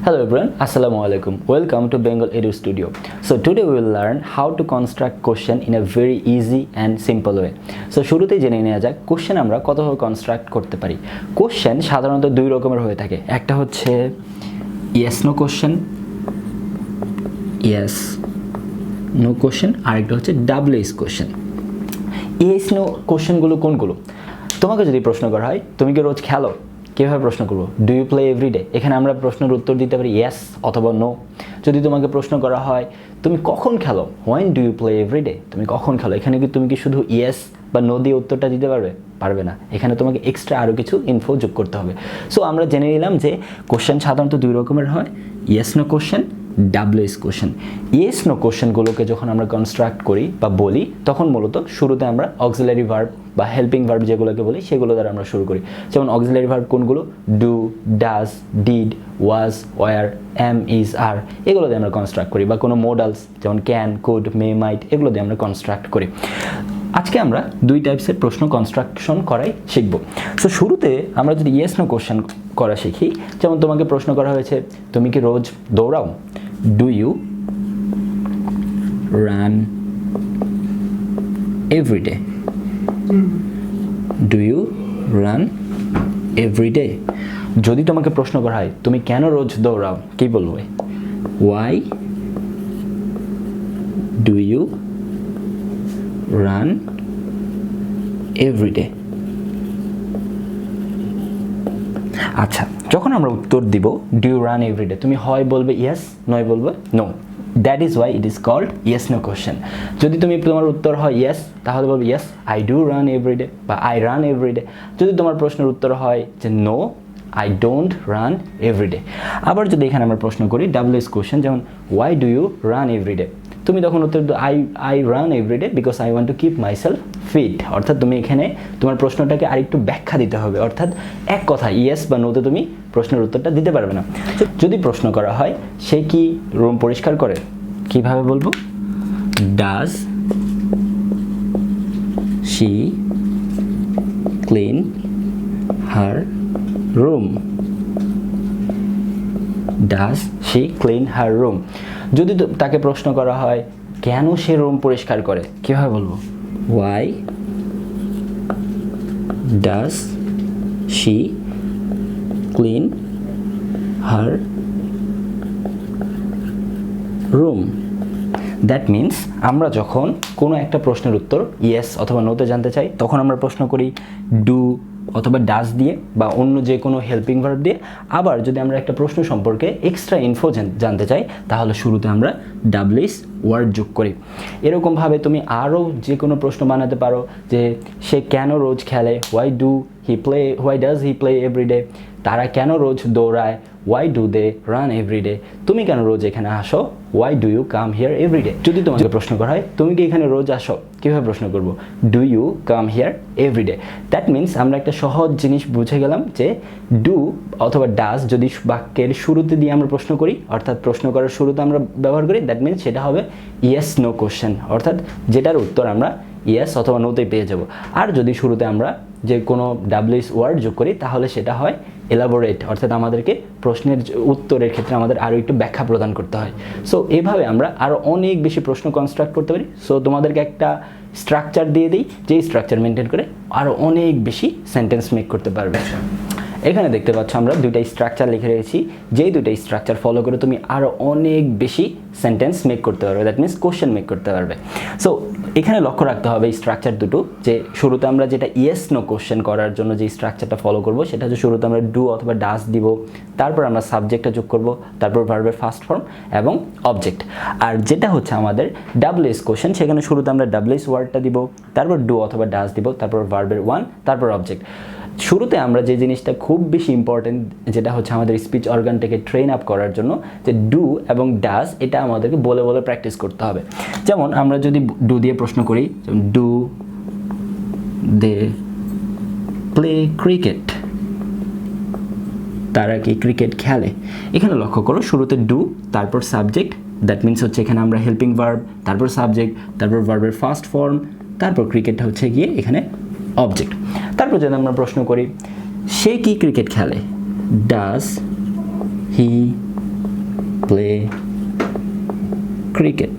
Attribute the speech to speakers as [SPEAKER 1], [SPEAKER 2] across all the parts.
[SPEAKER 1] Hello everyone, Assalamu alaikum. Welcome to Bengal Edustudio. So today we will learn how to construct question in a very easy and simple way. So শুরুতেই জেনে নেওয়া যাক question আমরা কতভাবে construct করতে পারি। Question সাধারণত দুই রকমের হয়ে থাকে। একটা হচ্ছে yes no question, yes no question, আর একটা হচ্ছে WS question. yes no কোশ্চেনগুলো কোনগুলো? তোমাকে যদি প্রশ্ন করা হয় তুমি কি রোজ খেলো, কিভাবে প্রশ্ন করব? Do you play every day? এখানে আমরা প্রশ্নের উত্তর দিতে পারি ইয়েস অথবা নো। যদি তোমাকে প্রশ্ন করা হয় তুমি কখন খেলো, when do you play every day? তুমি কখন খেলো, এখানে কি তুমি কি শুধু ইয়েস বা নো দিয়ে উত্তরটা দিতে পারবে না। এখানে তোমাকে এক্সট্রা আরও কিছু ইনফো যোগ করতে হবে। সো আমরা জেনে নিলাম যে কোশ্চেন সাধারণত দুই রকমের হয়, yes no question, WH question. Yes no কোশ্চেনগুলোকে যখন আমরা কনস্ট্রাক্ট করি বা বলি তখন মূলত শুরুতে আমরা অক্সিলারি ভার্ব বা হেল্পিং ভার্ব যেগুলোকে বলি সেগুলো দ্বারা আমরা শুরু করি। যেমন অক্সিলারি ভার্ব কোনগুলো? Do, does, did, was, were, am, is, are, এগুলো দিয়ে আমরা কনস্ট্রাক্ট করি। বা কোনো মোডালস যেমন ক্যান, কুড, মে, মাইট, এগুলো দিয়ে আমরা কনস্ট্রাক্ট করি। আজকে আমরা দুই টাইপসের প্রশ্ন কনস্ট্রাকশন করাই শিখব। সো শুরুতে আমরা যদি ইয়েস নো কোশ্চেন করা শিখি, যেমন তোমাকে প্রশ্ন করা হয়েছে তুমি কি রোজ দৌড়াও? Do you run every day? Do you run every day? যদি তোমাকে প্রশ্ন করা হয় তুমি কেন রোজ দৌড়াও, কি বলবে? Why do you run every day? আচ্ছা, যখন আমরা উত্তর দিব ডু ইউ রান এভরিডে, তুমি হয় বলবে ইয়েস, নয় বলবে no. That is why it is called yes no question. যদি তোমার উত্তর হয় ইয়েস তাহলে বলবে yes I do run every day বা আই রান এভরিডে। যদি তোমার প্রশ্নের উত্তর হয় যে no I don't run every day. আবার যদি এখানে আমরা প্রশ্ন করি ডাব্লিউএস কোশ্চেন, যেমন why do you run every day? তুমি তখন উত্তর I run every day because I want to keep myself fit. অর্থাৎ তুমি এখানে তোমার প্রশ্নটাকে আরেকটু ব্যাখ্যা দিতে হবে, অর্থাৎ এক কথা ইয়েস বা নোতে তুমি প্রশ্নের উত্তরটা দিতে পারবে না। যদি প্রশ্ন করা হয় সে কি রুম পরিষ্কার করে, কিভাবে বলবো? Does she clean her room? Does she clean her room? যদি তাকে প্রশ্ন করা হয় কেন সে রুম পরিষ্কার করে, কিভাবে বলবো? Why does she clean her room? That means আমরা যখন কোনো একটা প্রশ্নের উত্তর ইয়েস অথবা নোতে জানতে চাই তখন আমরা প্রশ্ন করি ডু অথবা ডাজ দিয়ে বা অন্য যে কোনো হেল্পিং ভার্ব দিয়ে। আবার যদি আমরা একটা প্রশ্ন সম্পর্কে এক্সট্রা ইনফো জানতে চাই তাহলে শুরুতে আমরা ডাব্লিউএস ওয়ার্ড যোগ করি। এরকমভাবে তুমি আরও যে কোনো প্রশ্ন বানাতে পারো যে সে কেন রোজ খেলে, why does he play every day? তারা কেন রোজ দৌড়ায়, why do they run every day? তুমি কেন রোজ এখানে আসো, why do you come here every day? যদি তোমাকে প্রশ্ন করা হয় তুমি কি এখানে রোজ আসো, কীভাবে প্রশ্ন করব? Do you come here every day? That means আমরা একটা সহজ জিনিস বুঝে গেলাম যে ডু অথবা ডাজ যদি বাক্যের শুরুতে দিয়ে আমরা প্রশ্ন করি, অর্থাৎ প্রশ্ন করার শুরুতে আমরা ব্যবহার করি, দ্যাট মিনস সেটা হবে ইয়েস নো কোশ্চেন, অর্থাৎ যেটার উত্তর আমরা ইয়েস অথবা নোতে পেয়ে যাব। আর যদি শুরুতে আমরা যে কোনো ডাব্লিউএস ওয়ার্ড যোগ করি তাহলে সেটা হয় এলাবোরেট, অর্থাৎ আমাদেরকে প্রশ্নের উত্তরের ক্ষেত্রে আমাদের আরও একটু ব্যাখ্যা প্রদান করতে হয়। সো এভাবে আমরা আরও অনেক বেশি প্রশ্ন কনস্ট্রাক্ট করতে পারি। সো তোমাদেরকে একটা স্ট্রাকচার দিয়ে দিই, যেই স্ট্রাকচার মেনটেন করে আরও অনেক বেশি সেন্টেন্স মেক করতে পারবে। এখানে দেখতে পাচ্ছ আমরা দুইটা স্ট্রাকচার লিখে রেখেছি, যেই দুইটা স্ট্রাকচার ফলো করে তুমি আরও অনেক বেশি সেন্টেন্স মেক করতে পারবে, দ্যাট মিনস কোশ্চেন মেক করতে পারবে। সো এখানে লক্ষ্য রাখতে হবে এই স্ট্রাকচার দুটো, যে শুরুতে আমরা যেটা ইয়েস নো কোশ্চেন করার জন্য যে স্ট্রাকচারটা ফলো করব সেটা হচ্ছে শুরুতে আমরা ডু অথবা ডাজ দিব, তারপর আমরা সাবজেক্টটা যোগ করব, তারপর ভার্বের ফার্স্ট ফর্ম এবং অবজেক্ট। আর যেটা হচ্ছে আমাদের ডাব্লিউএস কোশ্চেন সেখানে শুরুতে আমরা ডাব্লিউএস ওয়ার্ডটা দিব, তারপর ডু অথবা ডাজ দিব, তারপর ভার্বের ওয়ান, তারপর অবজেক্ট। শুরুতে আমরা যে জিনিসটা খুব বেশি ইম্পর্টেন্ট, যেটা হচ্ছে আমাদের স্পিচ অর্গানটাকে ট্রেন আপ করার জন্য, যে ডু এবং ডাজ এটা আমাদেরকে বলে বলে প্র্যাকটিস করতে হবে। যেমন আমরা যদি ডু দিয়ে প্রশ্ন করি, ডু দে প্লে ক্রিকেট? তারা কি ক্রিকেট খেলে? এখানে লক্ষ্য করো শুরুতে ডু তারপর সাবজেক্ট, দ্যাট মিনস হচ্ছে এখানে আমরা হেল্পিং ভার্ব, তারপর সাবজেক্ট, তারপর ভার্বের ফার্স্ট ফর্ম, তারপর ক্রিকেটটা হচ্ছে গিয়ে এখানে অবজেক্ট। তারপর যদি আমরা প্রশ্ন করি সে কি ক্রিকেট খেলে, does he play cricket.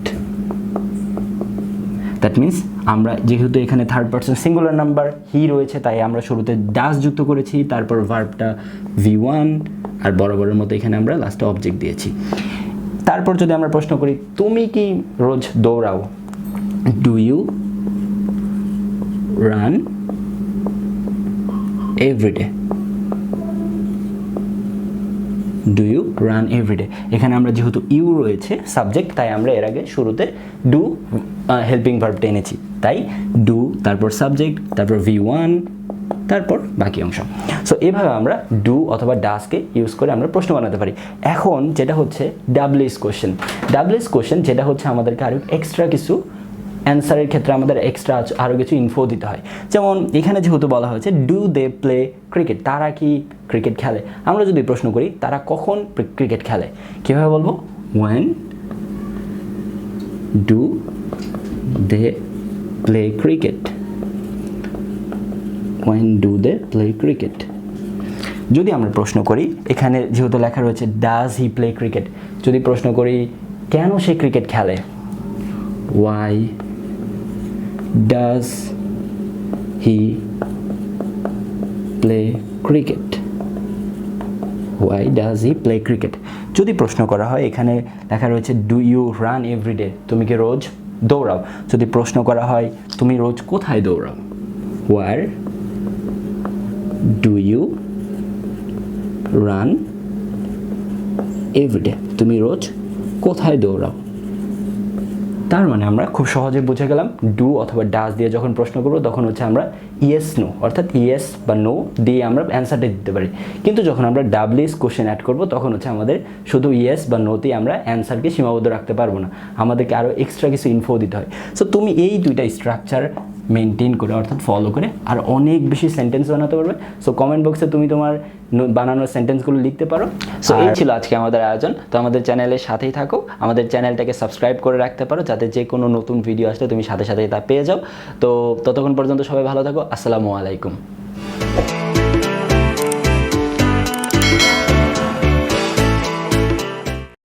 [SPEAKER 1] That means আমরা যেহেতু এখানে third person singular number he রয়েছে, তাই আমরা শুরুতে ডাস যুক্ত করেছি, তারপর ভার্বটা V1, আর বরাবরের মতো এখানে আমরা লাস্টে অবজেক্ট দিয়েছি। তারপর যদি আমরা প্রশ্ন করি তুমি কি রোজ দৌড়াও, do you run every day, do you run every day. এখানে আমরা যেহেতু ইউ রয়েছে সাবজেক্ট, তাই আমরা এর আগে শুরুতে ডু হেল্পিং ভার্বটা এনেছি, তাই ডু তারপর সাবজেক্ট তারপর V1 তারপর বাকি অংশ। সো এভাবে আমরা ডু অথবা ডাসকে ইউজ করে আমরা প্রশ্ন বানাতে পারি। এখন যেটা হচ্ছে ডাব্লিউএস কোশ্চেন, যেটা হচ্ছে আমাদেরকে আরও এক্সট্রা কিছু অ্যান্সারের ক্ষেত্রে আমাদের এক্সট্রা আরও কিছু ইনফো দিতে হয়। যেমন এখানে যেহেতু বলা হয়েছে ডু দে প্লে ক্রিকেট, তারা কি ক্রিকেট খেলে, আমরা যদি প্রশ্ন করি তারা কখন ক্রিকেট খেলে, কীভাবে বলবো? When do they play cricket, when do they play cricket. যদি আমরা প্রশ্ন করি, এখানে যেহেতু লেখা রয়েছে ডাজ হি প্লে ক্রিকেট, যদি প্রশ্ন করি কেন সে ক্রিকেট খেলে, why does he play cricket, why does he play cricket. যদি প্রশ্ন করা হয়, এখানে লেখা রয়েছে ডু ইউ রান এভরিডে, তুমি কি রোজ দৌড়াও। যদি প্রশ্ন করা হয় তুমি রোজ কোথায় দৌড়াও, where do you run every day, তুমি রোজ কোথায় দৌড়াও। তার মানে আমরা খুব সহজে বুঝে গেলাম ডু অথবা ডাজ দিয়ে যখন প্রশ্ন করবো তখন হচ্ছে আমরা ইয়েস নো, অর্থাৎ ইয়েস বা নো দিয়ে আমরা অ্যান্সারটা দিতে পারি। কিন্তু যখন আমরা ডাব্লিউএস কোশ্চেন অ্যাড করবো তখন হচ্ছে আমাদের শুধু ইয়েস বা নোতেই আমরা অ্যান্সারকে সীমাবদ্ধ রাখতে পারবো না, আমাদেরকে আরও এক্সট্রা কিছু ইনফো দিতে হয়। সো তুমি এই দুইটা স্ট্রাকচার মেনটেন করে অর্থাৎ ফলো করে আর অনেক বেশি সেন্টেন্স বানাতে পারবে। সো কমেন্ট বক্সে তুমি তোমার বানানোর সেন্টেন্সগুলো লিখতে পারো। সো এই ছিল আজকে আমাদের আয়োজন। তো আমাদের চ্যানেলের সাথেই থাকো, আমাদের চ্যানেলটাকে সাবস্ক্রাইব করে রাখতে পারো যাতে যে কোনো নতুন ভিডিও আসলে তুমি সাথে সাথে তা পেয়ে যাও। তো ততক্ষণ পর্যন্ত সবাই ভালো থাকো। আসসালামু আলাইকুম।